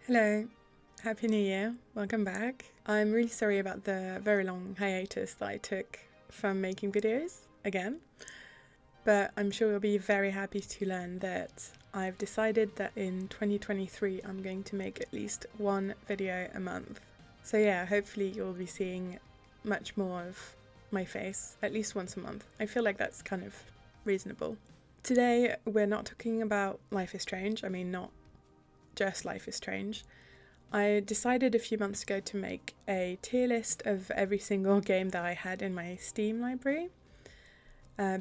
Hello, Happy New Year, welcome back. I'm really sorry about the very long hiatus that I took from making videos again, but I'm sure you'll be very happy to learn that I've decided that in 2023 I'm going to make at least one video a month. So yeah, hopefully you'll be seeing much more of my face at least once a month. I feel like that's kind of reasonable. Today we're not talking about Life is Strange, I mean not just Life is Strange. I decided a few months ago to make a tier list of every single game that I had in my Steam library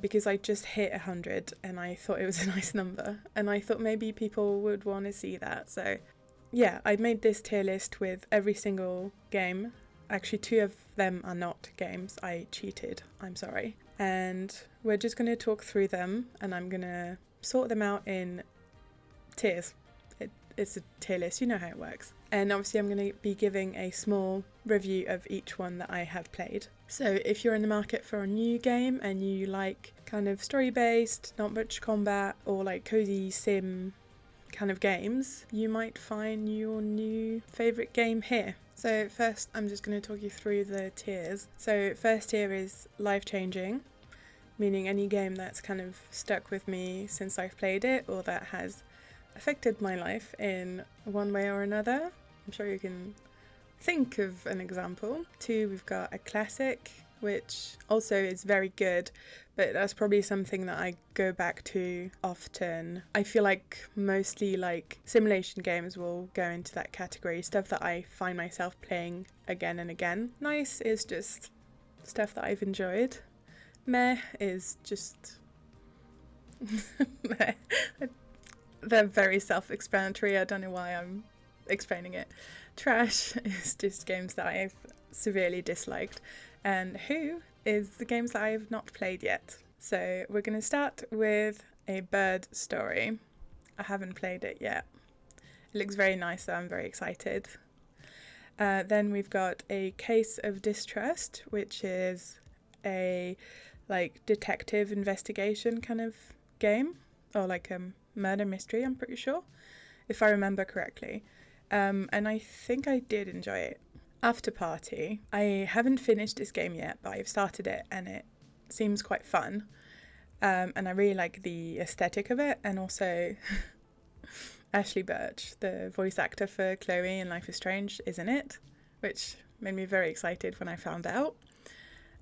because I just hit 100 and I thought it was a nice number and I thought maybe people would want to see that. So yeah, I made this tier list with every single game. Actually, 2 of them are not games. I cheated, I'm sorry. And we're just going to talk through them and I'm going to sort them out in tiers. It's a tier list, you know how it works. And obviously I'm going to be giving a small review of each one that I have played. So if you're in the market for a new game and you like kind of story-based, not much combat, or like cozy sim kind of games, you might find your new favourite game here. So first I'm just going to talk you through the tiers. So first tier is life-changing, meaning any game that's kind of stuck with me since I've played it or that has affected my life in one way or another. I'm sure you can think of an example. 2, we've got a classic, which also is very good, but that's probably something that I go back to often. I feel like mostly like simulation games will go into that category, stuff that I find myself playing again and again. Nice is just stuff that I've enjoyed. Meh is just meh. They're very self-explanatory. I don't know why I'm explaining it. Trash is just games that I've severely disliked. And Who is the games that I have not played yet. So we're going to start with A Bird Story. I haven't played it yet. It looks very nice, so I'm very excited. Then we've got A Case of Distrust, which is a like detective investigation kind of game, or like murder mystery, I'm pretty sure, if I remember correctly. And I think I did enjoy it. After Party, I haven't finished this game yet, but I've started it and it seems quite fun. And I really like the aesthetic of it, and also Ashley Birch, the voice actor for Chloe in Life is Strange, is in it, which made me very excited when I found out.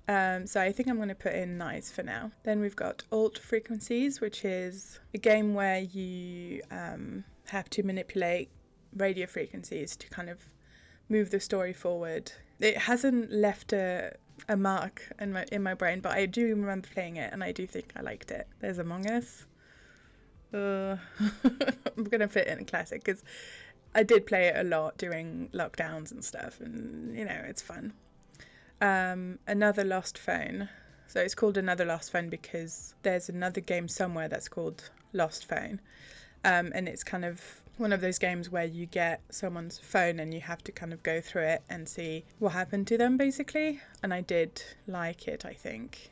So I think I'm going to put in nice for now. Then we've got Alt Frequencies, which is a game where you have to manipulate radio frequencies to kind of move the story forward. It hasn't left a mark in my brain, but I do remember playing it and I do think I liked it. There's Among Us. I'm going to fit in a classic because I did play it a lot during lockdowns and stuff, and you know, it's fun. Another Lost Phone. So it's called Another Lost Phone because there's another game somewhere that's called Lost Phone. And it's kind of one of those games where you get someone's phone and you have to kind of go through it and see what happened to them, basically. And I did like it, I think.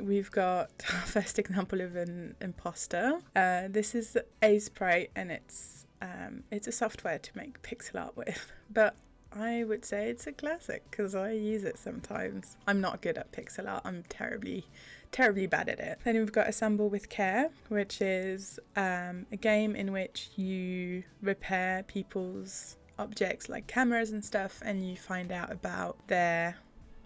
We've got our first example of an imposter. This is Aseprite, and it's a software to make pixel art with. But I would say it's a classic because I use it sometimes. I'm not good at pixel art. I'm terribly bad at it. Then we've got Assemble with Care, which is a game in which you repair people's objects like cameras and stuff, and you find out about their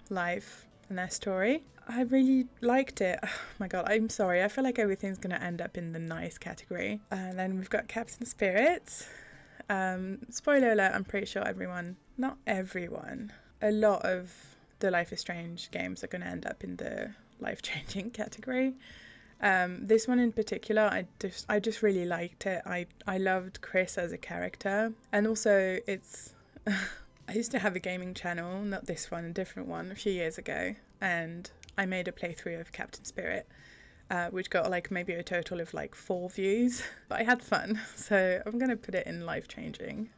life and their story. I really liked it. Oh my god, I'm sorry. I feel like everything's going to end up in the nice category. And then we've got Captain Spirit. Spoiler alert, I'm pretty sure not everyone, a lot of the Life is Strange games are going to end up in the life-changing category. This one in particular, I just really liked it. I loved Chris as a character, and also it's I used to have a gaming channel, not this one, a different one, a few years ago, and I made a playthrough of Captain Spirit, which got like maybe a total of like 4 views, but I had fun, so I'm gonna put it in life-changing.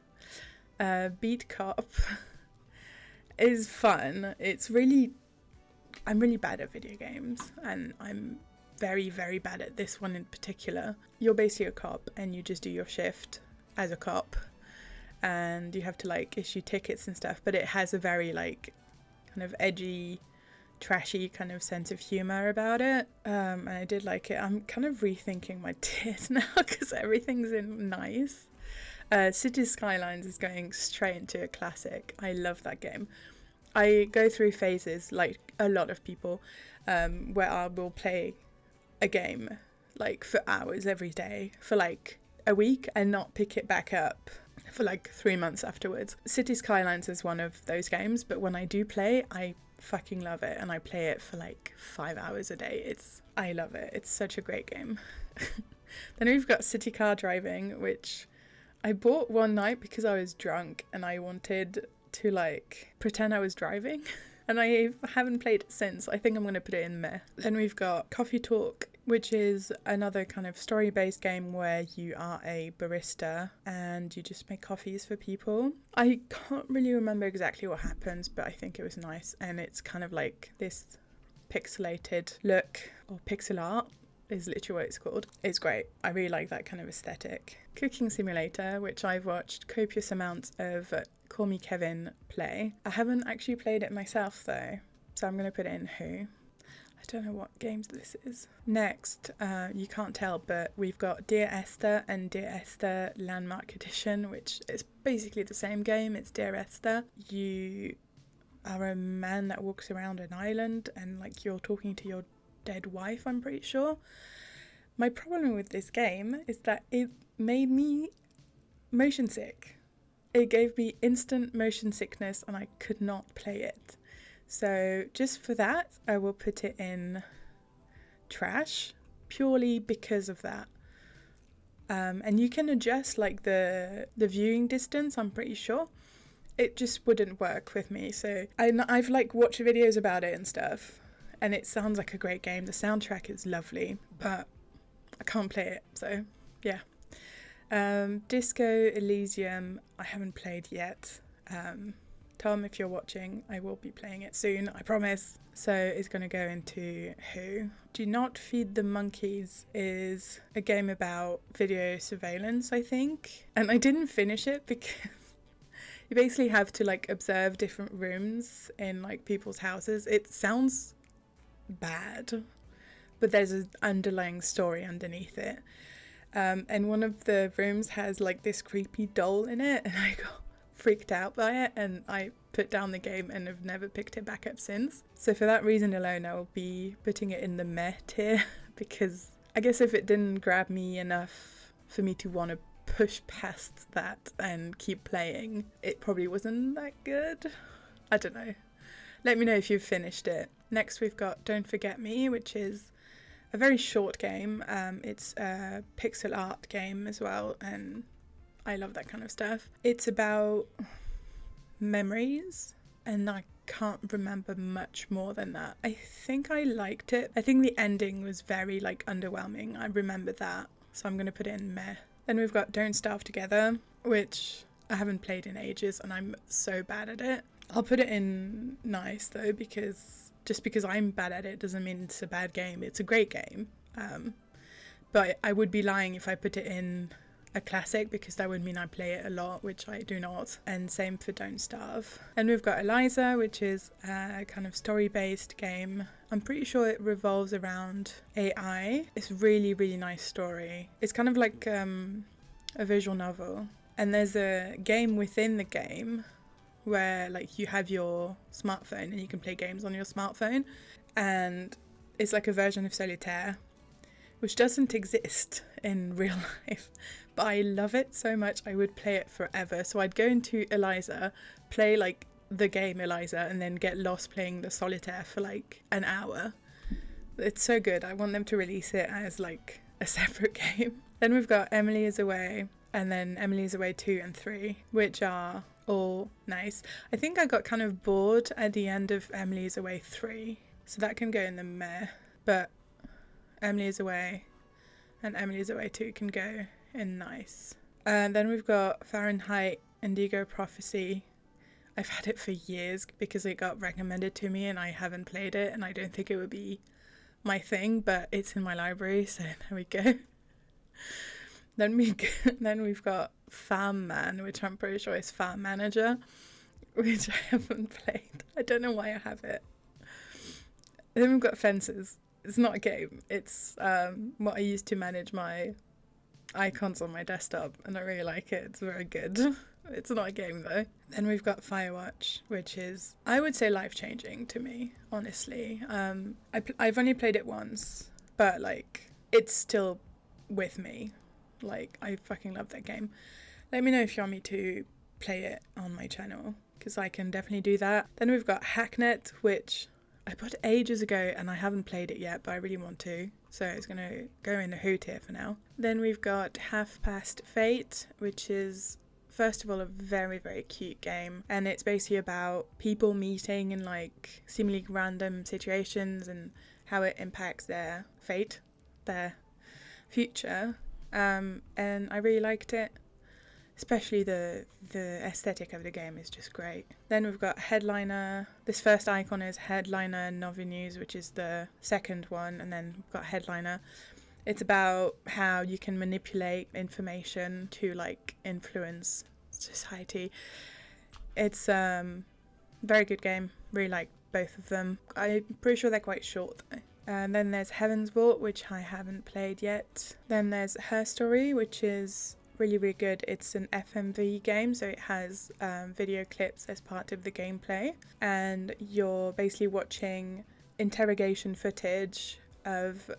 Beat Cop is fun. I'm really bad at video games, and I'm very, very bad at this one in particular. You're basically a cop and you just do your shift as a cop, and you have to like issue tickets and stuff, but it has a very like kind of edgy, trashy kind of sense of humor about it, and I did like it. I'm kind of rethinking my tiers now because everything's in nice. Cities Skylines is going straight into a classic. I love that game. I go through phases, like a lot of people, where I will play a game like for hours every day for like a week and not pick it back up for like 3 months afterwards. City Skylines is one of those games, but when I do play, I fucking love it, and I play it for like 5 hours a day. I love it. It's such a great game. Then we've got City Car Driving, which I bought one night because I was drunk and I wanted to like pretend I was driving, and I haven't played it since. I think I'm going to put it in there. Then we've got Coffee Talk, which is another kind of story-based game where you are a barista and you just make coffees for people. I can't really remember exactly what happens, but I think it was nice, and it's kind of like this pixelated look, or pixel art is literally what it's called. It's great. I really like that kind of aesthetic. Cooking Simulator, which I've watched copious amounts of Call Me Kevin play. I haven't actually played it myself though, so I'm going to put it in Who. I don't know what games this is. Next, you can't tell, but we've got Dear Esther and Dear Esther Landmark Edition, which is basically the same game. It's Dear Esther. You are a man that walks around an island and like you're talking to your dead wife, I'm pretty sure. My problem with this game is that it made me motion sick. It gave me instant motion sickness and I could not play it. So just for that, I will put it in trash, purely because of that. And you can adjust like the viewing distance, I'm pretty sure. It just wouldn't work with me. So I've like watched videos about it and stuff, and it sounds like a great game. The soundtrack is lovely, but I can't play it. So yeah. Disco Elysium, I haven't played yet. Tom, if you're watching, I will be playing it soon, I promise. So it's going to go into Who. Do Not Feed the Monkeys is a game about video surveillance, I think. And I didn't finish it because you basically have to like observe different rooms in like people's houses. It sounds bad, but there's an underlying story underneath it. And one of the rooms has like this creepy doll in it, and I got freaked out by it, and I put down the game and have never picked it back up since. So for that reason alone, I will be putting it in the meh tier, because I guess if it didn't grab me enough for me to want to push past that and keep playing, it probably wasn't that good. I don't know. Let me know if you've finished it. Next we've got Don't Forget Me, which is a very short game. It's a pixel art game as well, and I love that kind of stuff. It's about memories, and I can't remember much more than that. I think I liked it. I think the ending was very like underwhelming. I remember that, so I'm going to put it in meh. Then we've got Don't Starve Together, which I haven't played in ages and I'm so bad at it. I'll put it in nice though, because just because I'm bad at it doesn't mean it's a bad game. It's a great game. But I would be lying if I put it in a classic, because that would mean I play it a lot, which I do not. And same for Don't Starve. And we've got Eliza, which is a kind of story-based game. I'm pretty sure it revolves around AI. It's really, really nice story. It's kind of like a visual novel. And there's a game within the game where like you have your smartphone and you can play games on your smartphone. And it's like a version of Solitaire, which doesn't exist in real life, but I love it so much I would play it forever. So I'd go into Eliza, play like the game Eliza, and then get lost playing the Solitaire for like an hour. It's so good. I want them to release it as like a separate game. Then we've got Emily is Away, and then Emily is Away 2 and 3, which are all nice. I think I got kind of bored at the end of Emily is Away 3, so that can go in the meh, but Emily is Away and Emily is Away 2 can go in nice. And then we've got Fahrenheit Indigo Prophecy. I've had it for years because it got recommended to me and I haven't played it, and I don't think it would be my thing, but it's in my library, so there we go. Then we've got Farm Man, which I'm pretty sure is Farm Manager, which I haven't played. I don't know why I have it. Then we've got Fences. It's not a game. It's what I use to manage my icons on my desktop, and I really like it. It's very good. It's not a game though. Then we've got Firewatch, which is, I would say, life-changing to me, honestly. I've only played it once, but like it's still with me. Like, I fucking love that game. Let me know if you want me to play it on my channel, because I can definitely do that. Then we've got Hacknet, which I bought ages ago and I haven't played it yet, but I really want to. So it's going to go in the Who tier for now. Then we've got Half Past Fate, which is, first of all, a very, very cute game. And it's basically about people meeting in like seemingly random situations and how it impacts their fate, their future. And I really liked it. Especially the aesthetic of the game is just great. Then we've got Headliner. This first icon is Headliner Novi News, which is the second one, and then we've got Headliner. It's about how you can manipulate information to like influence society. It's very good game. Really like both of them. I'm pretty sure they're quite short though. And then there's Heaven's Vault, which I haven't played yet. Then there's Her Story, which is really, really good. It's an FMV game, so it has video clips as part of the gameplay, and you're basically watching interrogation footage of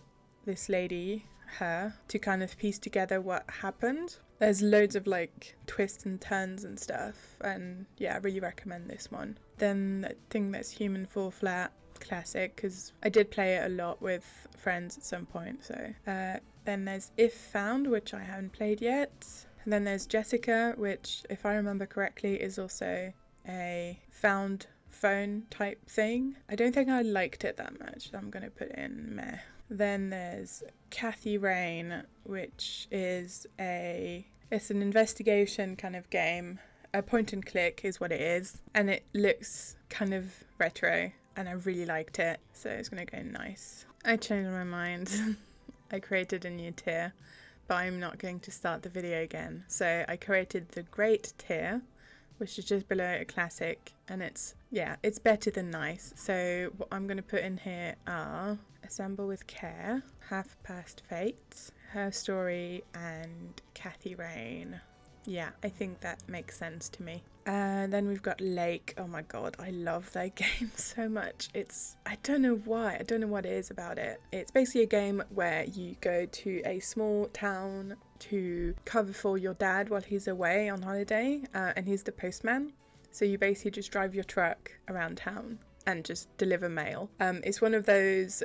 this lady, her, to kind of piece together what happened. There's loads of like twists and turns and stuff, and yeah, I really recommend this one. Then I think that's Human Fall Flat, classic, because I did play it a lot with friends at some point. So then there's If Found, which I haven't played yet. And then there's Jessica, which, if I remember correctly, is also a found phone type thing. I don't think I liked it that much. I'm going to put in meh. Then there's Kathy Rain, which is it's an investigation kind of game. A point and click is what it is. And it looks kind of retro, and I really liked it. So it's going to go nice. I changed my mind. I created a new tier, but I'm not going to start the video again. So I created the great tier, which is just below a classic, and it's better than nice. So what I'm going to put in here are Assemble with Care, Half Past Fate, Her Story, and Kathy Rain. Yeah, I think that makes sense to me. Then we've got Lake. Oh my god, I love that game so much. I don't know why, I don't know what it is about it. It's basically a game where you go to a small town to cover for your dad while he's away on holiday, and he's the postman. So you basically just drive your truck around town and just deliver mail. It's one of those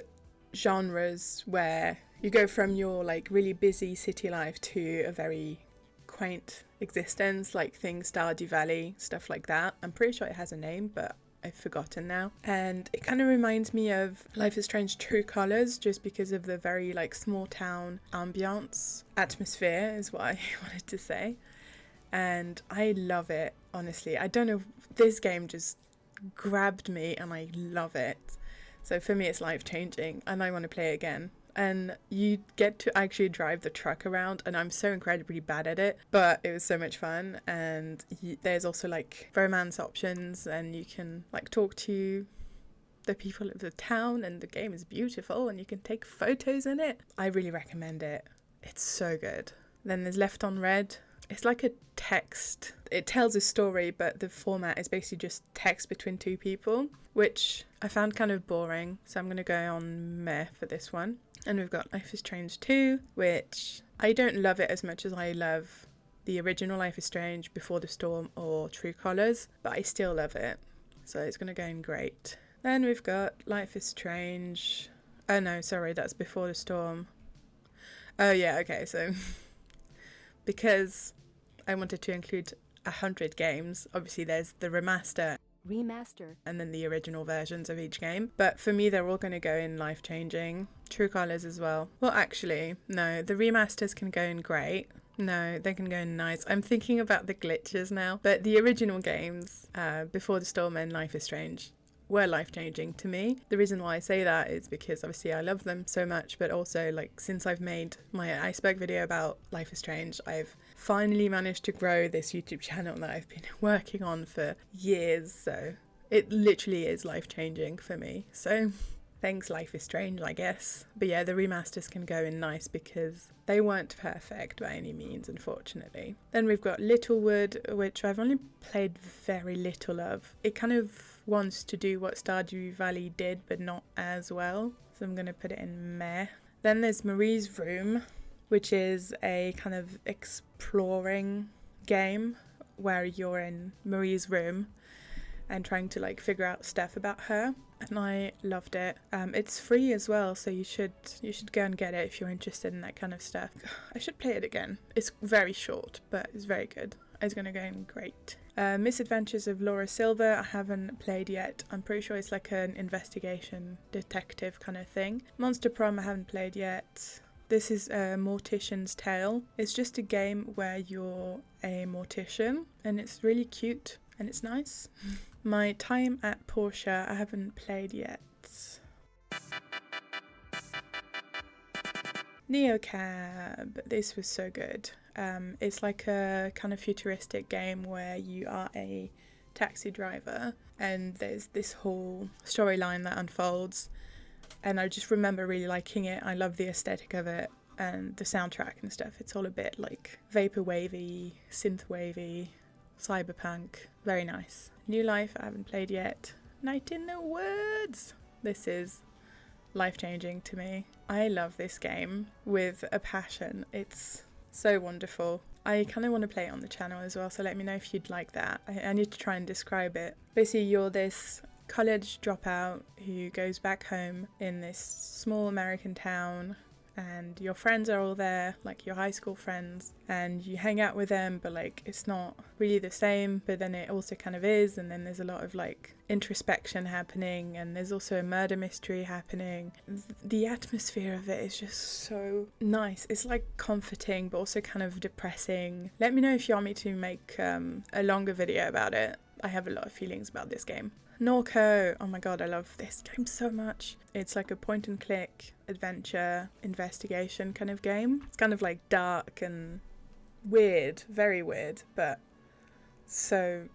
genres where you go from your like really busy city life to a very quaint existence, like things Stardew Valley, stuff like that. I'm pretty sure it has a name, but I've forgotten now. And it kind of reminds me of Life is Strange True Colors, just because of the very like small town ambiance, atmosphere is what I wanted to say. And I love it, honestly. I don't know, this game just grabbed me and I love it. So for me it's life-changing and I want to play it again. And you get to actually drive the truck around, and I'm so incredibly bad at it, but it was so much fun. And there's also like romance options, and you can like talk to the people of the town, and the game is beautiful and you can take photos in it. I really recommend it. It's so good. Then there's Left on Red. It's like a text. It tells a story, but the format is basically just text between two people, which I found kind of boring. So I'm going to go on meh for this one. And we've got Life is Strange 2, which I don't love it as much as I love the original Life is Strange, Before the Storm or True Colors, but I still love it. So it's going to go in great. Then we've got Life is Strange. Oh no, sorry, that's Before the Storm. Oh yeah, okay, so because I wanted to include 100 games, obviously there's the remaster, and then the original versions of each game. But for me, they're all going to go in life-changing. True Colors as well. Well, actually, no, the remasters can go in great. No, they can go in nice. I'm thinking about the glitches now. But the original games, Before the Storm and Life is Strange, were life-changing to me. The reason why I say that is because obviously I love them so much, but also like since I've made my iceberg video about Life is Strange, I've finally managed to grow this YouTube channel that I've been working on for years, so it literally is life-changing for me. So thanks, Life is Strange, I guess. But yeah, the remasters can go in nice because they weren't perfect by any means, unfortunately. Then we've got Littlewood, which I've only played very little of. It kind of wants to do what Stardew Valley did, but not as well. So I'm going to put it in meh. Then there's Marie's Room, which is a kind of exploring game where you're in Marie's room and trying to like figure out stuff about her, and I loved it. It's free as well, so you should go and get it if you're interested in that kind of stuff. I should play it again. It's very short, but it's very good. It's gonna go in great. Misadventures of Laura Silver, I haven't played yet. I'm pretty sure it's like an investigation detective kind of thing. Monster Prom, I haven't played yet. This is a Mortician's Tale. It's just a game where you're a mortician, and it's really cute and it's nice. My Time at Portia, I haven't played yet. Neocab, this was so good. It's like a kind of futuristic game where you are a taxi driver and there's this whole storyline that unfolds, and I just remember really liking it. I love the aesthetic of it and the soundtrack and stuff. It's all a bit like vaporwavy, synthwavy, cyberpunk, very nice. New Life, I haven't played yet. Night in the Woods, this is life-changing to me. I love this game with a passion. It's so wonderful. I kind of want to play it on the channel as well, so let me know if you'd like that. I need to try and describe it. Basically, you're this college dropout who goes back home in this small American town, and your friends are all there, like your high school friends, and you hang out with them, but like it's not really the same, but then it also kind of is. And then there's a lot of like introspection happening, and there's also a murder mystery happening. The atmosphere of it is just so nice. It's like comforting but also kind of depressing. Let me know if you want me to make a longer video about it. I have a lot of feelings about this game. Norco, oh my god, I love this game so much. It's like a point and click adventure investigation kind of game. It's kind of like dark and weird, very weird, but so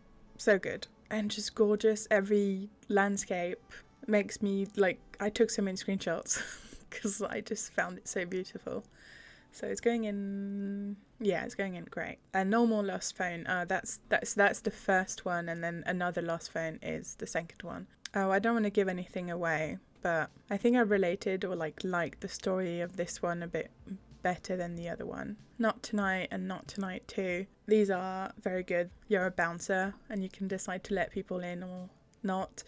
good and just gorgeous. Every landscape makes me like, I took so many screenshots because I just found it so beautiful. So it's going in, yeah, it's going in great. A Normal Lost Phone, that's the first one, and then Another Lost Phone is the second one. Oh, I don't want to give anything away, but I think I related or like liked the story of this one a bit better than the other one. Not Tonight and Not Tonight 2. These are very good. You're a bouncer and you can decide to let people in or not,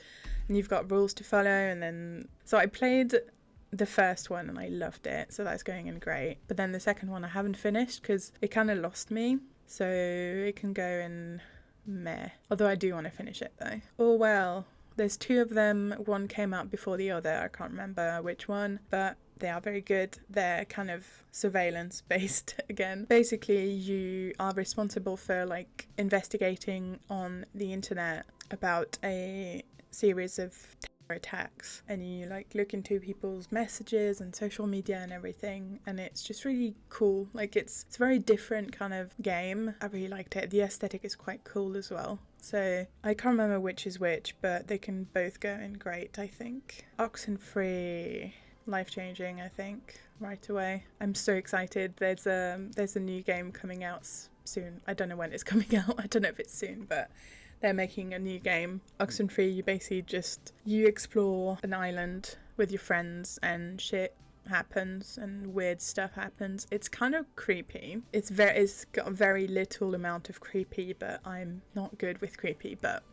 and you've got rules to follow. And then, so I played the first one and I loved it, so that's going in great. But then the second one I haven't finished because it kind of lost me, so it can go in meh. Although I do want to finish it though. Oh well, there's two of them. One came out before the other, I can't remember which one, but they are very good. They're kind of surveillance based again. Basically, you are responsible for like investigating on the internet about a series of attacks, and you like look into people's messages and social media and everything, and it's just really cool. Like it's a very different kind of game. I really liked it. The aesthetic is quite cool as well. So I can't remember which is which, but they can both go in great, I think. Oxenfree, life-changing, I think, right away. I'm so excited. There's a new game coming out soon. I don't know when it's coming out. I don't know if it's soon, but they're making a new game. Oxenfree, you basically you explore an island with your friends and shit happens and weird stuff happens. It's kind of creepy. It's got a very little amount of creepy, but I'm not good with creepy, but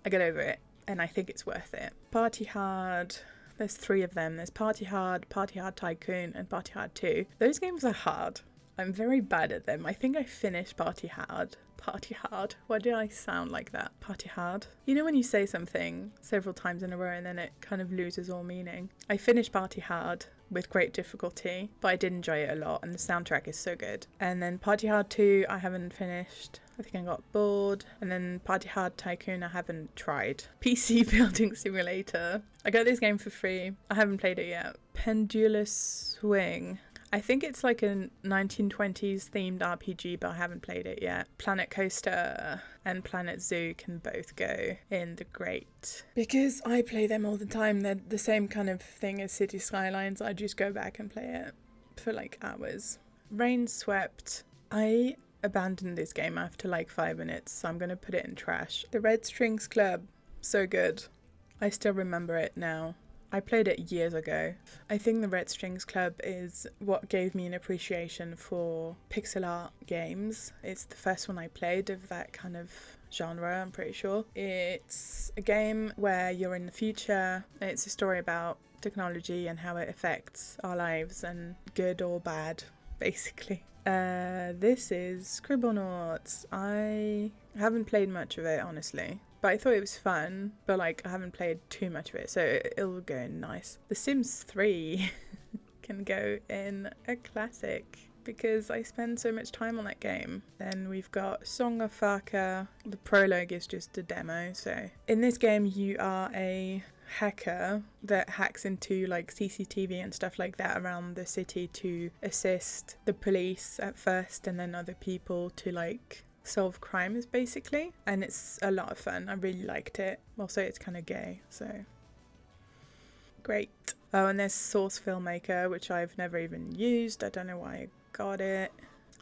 I get over it and I think it's worth it. Party Hard. There's three of them. There's Party Hard Tycoon, and Party Hard 2. Those games are hard. I'm very bad at them. I think I finished Party Hard. Why do I sound like that? Party Hard. You know when you say something several times in a row and then it kind of loses all meaning? I finished Party Hard with great difficulty, but I did enjoy it a lot and the soundtrack is so good. And then Party Hard 2 I haven't finished. I think I got bored. And then Party Hard Tycoon I haven't tried. PC Building Simulator. I got this game for free. I haven't played it yet. Pendulous Swing. I think it's like a 1920s themed RPG, but I haven't played it yet. Planet Coaster and Planet Zoo can both go in the great, because I play them all the time. They're the same kind of thing as City Skylines. I just go back and play it for like hours. Rain Swept. I abandoned this game after like 5 minutes, so I'm going to put it in trash. The Red Strings Club. So good. I still remember it now. I played it years ago. I think the Red Strings Club is what gave me an appreciation for pixel art games. It's the first one I played of that kind of genre, I'm pretty sure. It's a game where you're in the future. It's a story about technology and how it affects our lives, and good or bad, basically. This is Scribblenauts. I haven't played much of it, honestly. But I thought it was fun, but like I haven't played too much of it, so it'll go in nice. The Sims 3 can go in a classic because I spend so much time on that game. Then we've got Song of Faka. The prologue is just a demo, so in this game you are a hacker that hacks into like CCTV and stuff like that around the city to assist the police at first and then other people to like solve crimes, basically, and it's a lot of fun. I really liked it. Also, it's kind of gay, so great. Oh, and there's Source Filmmaker, which I've never even used. I don't know why I got it.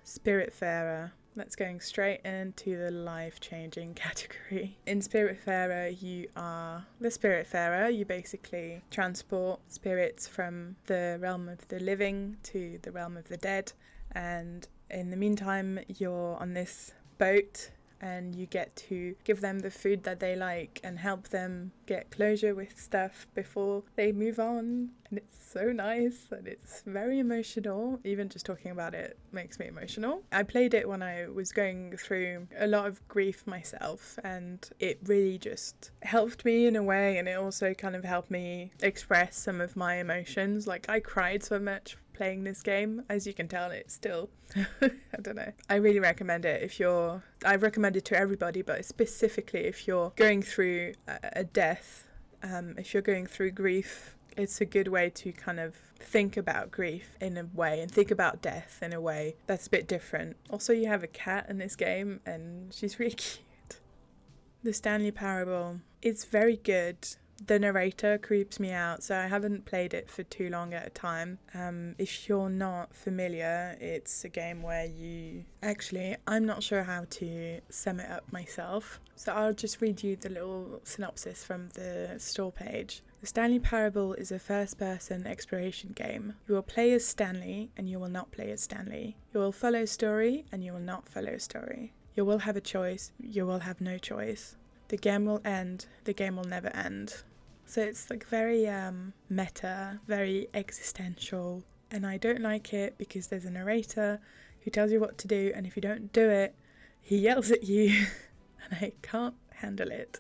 Spiritfarer. That's going straight into the life-changing category. In Spiritfarer, you are the Spiritfarer. You basically transport spirits from the realm of the living to the realm of the dead, and in the meantime, you're on this boat and you get to give them the food that they like and help them get closure with stuff before they move on. And it's so nice and it's very emotional. Even just talking about it makes me emotional. I played it when I was going through a lot of grief myself, and it really just helped me in a way, and it also kind of helped me express some of my emotions. Like, I cried so much playing this game. As you can tell, it's still I don't know. I really recommend it I recommend it to everybody, but specifically if you're going through a death, if you're going through grief, it's a good way to kind of think about grief in a way and think about death in a way that's a bit different. Also, you have a cat in this game and she's really cute. The Stanley Parable. It's very good. The narrator creeps me out, so I haven't played it for too long at a time. If you're not familiar, it's a game where I'm not sure how to sum it up myself, so I'll just read you the little synopsis from the store page. The Stanley Parable is a first-person exploration game. You will play as Stanley, and you will not play as Stanley. You will follow story, and you will not follow story. You will have a choice, you will have no choice. The game will end, the game will never end. So it's like very meta, very existential, and I don't like it because there's a narrator who tells you what to do, and if you don't do it, he yells at you, and I can't handle it,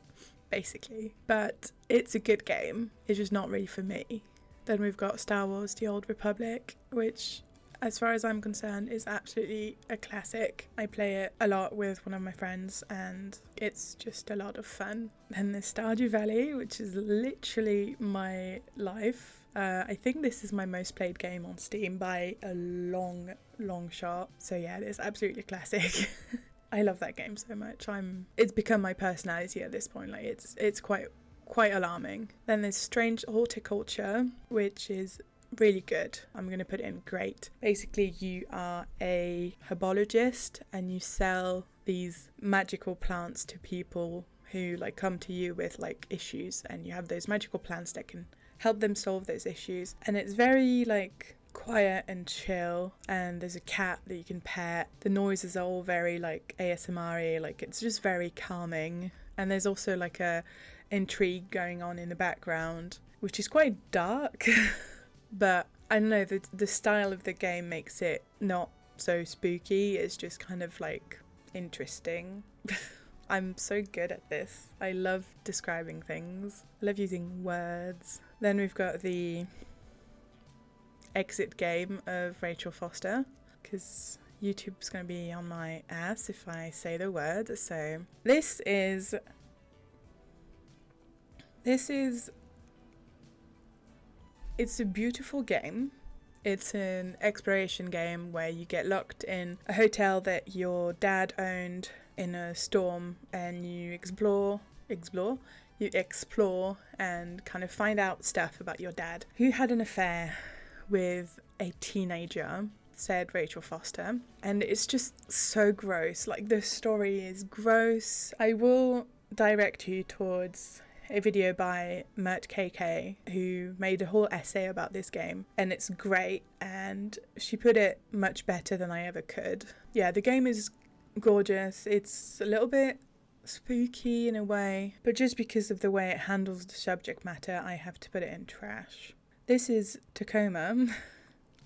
basically. But it's a good game, it's just not really for me. Then we've got Star Wars: The Old Republic, which, as far as I'm concerned, is absolutely a classic. I play it a lot with one of my friends and it's just a lot of fun. Then there's Stardew Valley, which is literally my life. I think this is my most played game on Steam by a long shot. So yeah, it's absolutely a classic. I love that game so much. It's become my personality at this point. Like it's quite alarming. Then there's Strange Horticulture, which is really good. I'm going to put it in great. Basically, you are a herbologist and you sell these magical plants to people who like come to you with like issues, and you have those magical plants that can help them solve those issues. And it's very like quiet and chill, and there's a cat that you can pet. The noises are all very like ASMR-y, like it's just very calming. And there's also like a intrigue going on in the background, which is quite dark. But I don't know, the style of the game makes it not so spooky. It's just kind of like interesting. I'm so good at this. I love describing things. I love using words. Then we've got the exit game of Rachel Foster, because YouTube's going to be on my ass if I say the word. So this is it's a beautiful game. It's an exploration game where you get locked in a hotel that your dad owned in a storm, and you explore and kind of find out stuff about your dad, who had an affair with a teenager, said Rachel Foster. And it's just so gross. Like, the story is gross. I will direct you towards a video by Mert KK, who made a whole essay about this game, and it's great, and she put it much better than I ever could. Yeah, the game is gorgeous. It's a little bit spooky in a way, but just because of the way it handles the subject matter, I have to put it in trash. This is Tacoma.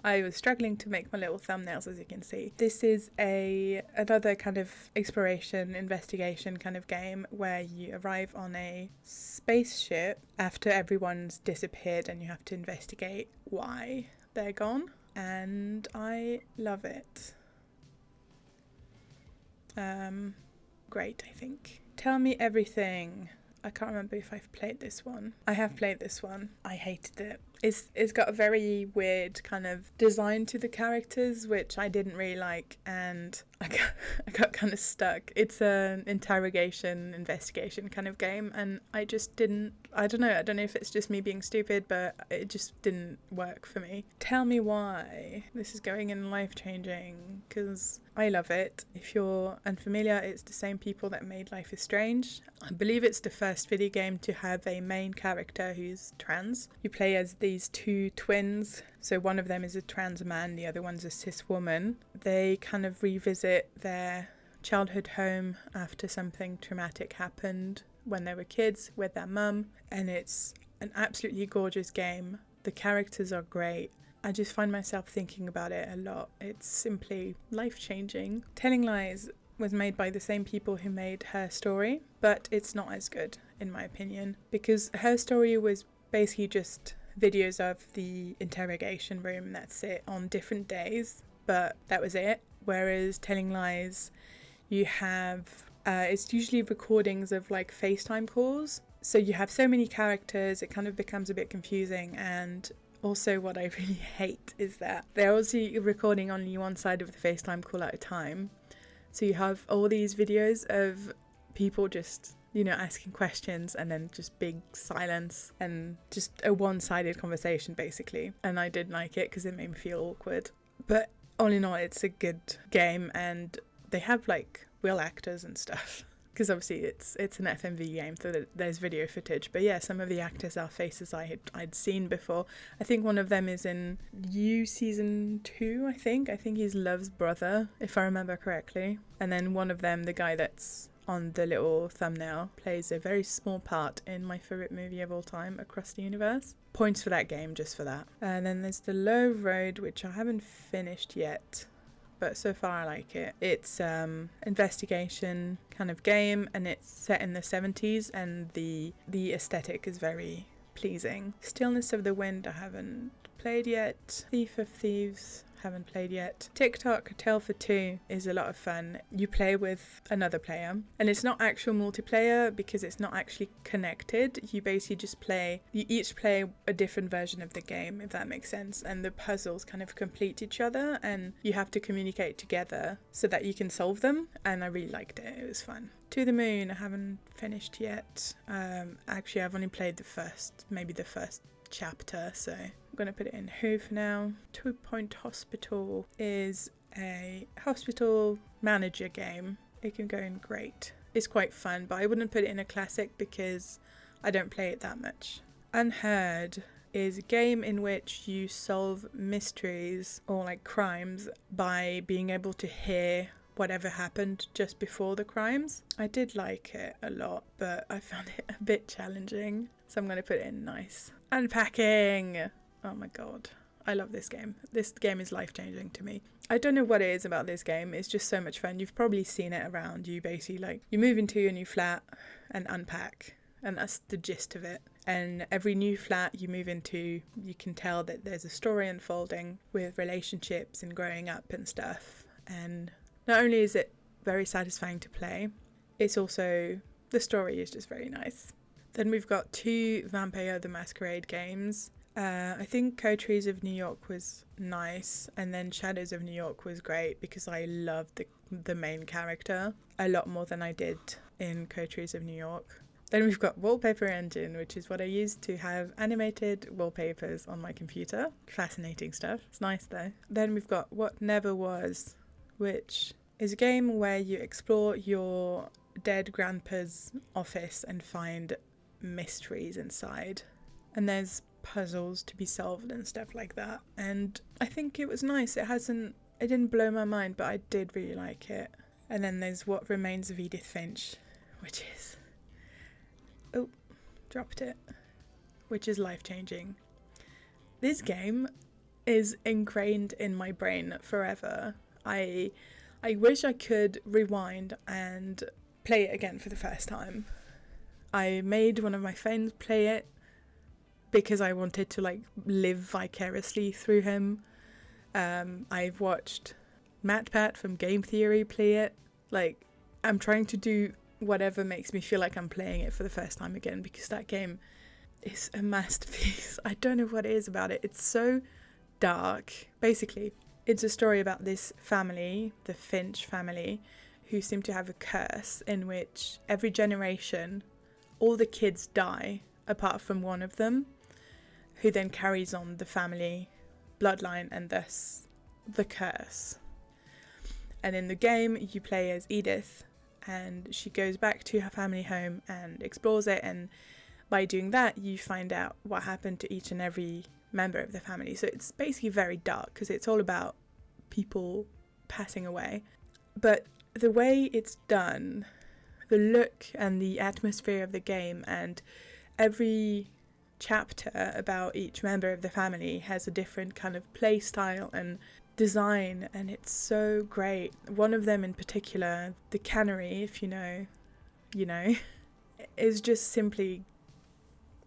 I was struggling to make my little thumbnails, as you can see. This is another kind of exploration, investigation kind of game where you arrive on a spaceship after everyone's disappeared, and you have to investigate why they're gone. And I love it. Great, I think. Tell Me Everything. I can't remember if I've played this one. I have played this one. I hated it. It's got a very weird kind of design to the characters, which I didn't really like, and I got kind of stuck. It's an interrogation, investigation kind of game, and I just didn't, I don't know if it's just me being stupid, but it just didn't work for me. Tell Me Why. This is going in life-changing, because I love it. If you're unfamiliar, it's the same people that made Life is Strange. I believe it's the first video game to have a main character who's trans. You play as these two twins, so one of them is a trans man, the other one's a cis woman. They kind of revisit their childhood home after something traumatic happened when they were kids with their mum, and it's an absolutely gorgeous game. The characters are great. I just find myself thinking about it a lot. It's simply life-changing. Telling Lies was made by the same people who made Her Story, but it's not as good, in my opinion, because Her Story was basically just videos of the interrogation room that sit on different days, but that was it. Whereas Telling Lies, you have it's usually recordings of like FaceTime calls, so you have so many characters, it kind of becomes a bit confusing. And also what I really hate is that they're also recording only one side of the FaceTime call at a time, so you have all these videos of people just, you know, asking questions, and then just big silence and just a one-sided conversation basically. And I didn't like it because it made me feel awkward. But all in all, it's a good game, and they have like real actors and stuff, because obviously it's an FMV game, so there's video footage. But yeah, some of the actors are faces I'd seen before. I think one of them is in You season 2, I think he's Love's brother, if I remember correctly. And then one of them, the guy that's on the little thumbnail, plays a very small part in my favourite movie of all time, Across the Universe. Points for that game, just for that. And then there's The Low Road, which I haven't finished yet, but so far I like it. It's investigation kind of game, and it's set in the 70s, and the aesthetic is very pleasing. Stillness of the Wind I haven't played yet. Thief of Thieves haven't played yet. TikTok A Tale for Two is a lot of fun. You play with another player, and it's not actual multiplayer because it's not actually connected. You basically just you each play a different version of the game, if that makes sense, and the puzzles kind of complete each other, and you have to communicate together so that you can solve them, and I really liked it. It was fun. To the Moon I haven't finished yet. Actually, I've only played the first chapter, so I'm going to put it in Who for now. 2 Point Hospital is a hospital manager game. It can go in great. It's quite fun, but I wouldn't put it in a classic because I don't play it that much. Unheard is a game in which you solve mysteries or like crimes by being able to hear whatever happened just before the crimes. I did like it a lot, but I found it a bit challenging, so I'm going to put it in nice. Unpacking! Oh my god, I love this game. This game is life-changing to me. I don't know what it is about this game, it's just so much fun. You've probably seen it around. You basically you move into your new flat and unpack, and that's the gist of it. And every new flat you move into, you can tell that there's a story unfolding with relationships and growing up and stuff. And not only is it very satisfying to play, it's also, the story is just very nice. Then we've got 2 Vampire the Masquerade games. I think Coteries of New York was nice, and then Shadows of New York was great because I loved the main character a lot more than I did in Coteries of New York. Then we've got Wallpaper Engine, which is what I use to have animated wallpapers on my computer. Fascinating stuff. It's nice though. Then we've got What Never Was, which is a game where you explore your dead grandpa's office and find mysteries inside. And there's puzzles to be solved and stuff like that. And I think it was nice. It didn't blow my mind, but I did really like it. And then there's What Remains of Edith Finch, which is... Oh, dropped it. Which is life-changing. This game is ingrained in my brain forever. I wish I could rewind and play it again for the first time. I made one of my friends play it because I wanted to like live vicariously through him. I've watched MatPat from Game Theory play it. Like, I'm trying to do whatever makes me feel like I'm playing it for the first time again, because that game is a masterpiece. I don't know what it is about it. It's so dark. Basically, it's a story about this family, the Finch family, who seem to have a curse in which every generation, all the kids die apart from one of them, who then carries on the family bloodline and thus the curse. And in the game, you play as Edith, and she goes back to her family home and explores it, and by doing that you find out what happened to each and every member of the family. So it's basically very dark because it's all about people passing away. But the way it's done, the look and the atmosphere of the game, and every chapter about each member of the family has a different kind of play style and design, and it's so great. One of them in particular, the cannery, if you know, is just simply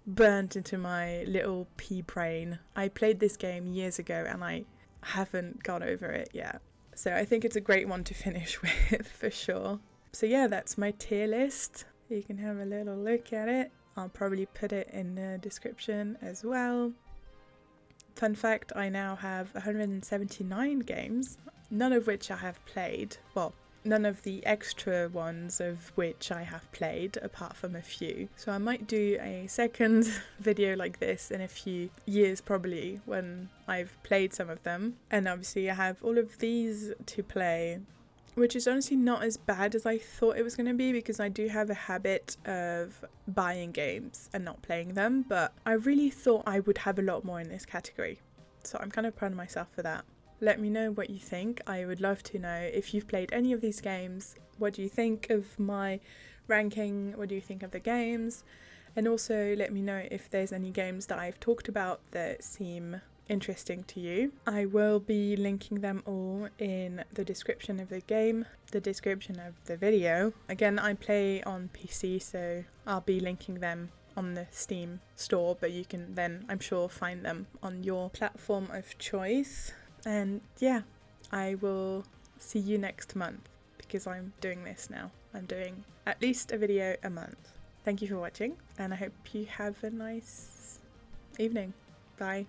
burnt into my little pea brain. I played this game years ago and I haven't got over it yet. So I think it's a great one to finish with for sure. So yeah, that's my tier list. You can have a little look at it. I'll probably put it in the description as well. Fun fact, I now have 179 games, none of which I have played. Well, none of the extra ones of which I have played, apart from a few. So I might do a second video like this in a few years probably, when I've played some of them. And obviously I have all of these to play, which is honestly not as bad as I thought it was going to be, because I do have a habit of buying games and not playing them, but I really thought I would have a lot more in this category. So I'm kind of proud of myself for that. Let me know what you think. I would love to know if you've played any of these games. What do you think of my ranking? What do you think of the games? And also let me know if there's any games that I've talked about that seem interesting to you. I will be linking them all in the description of the game, the description of the video. Again, I play on PC, so I'll be linking them on the Steam store, but you can then, I'm sure, find them on your platform of choice. And yeah, I will see you next month, because I'm doing this now. I'm doing at least a video a month. Thank you for watching, and I hope you have a nice evening. Bye.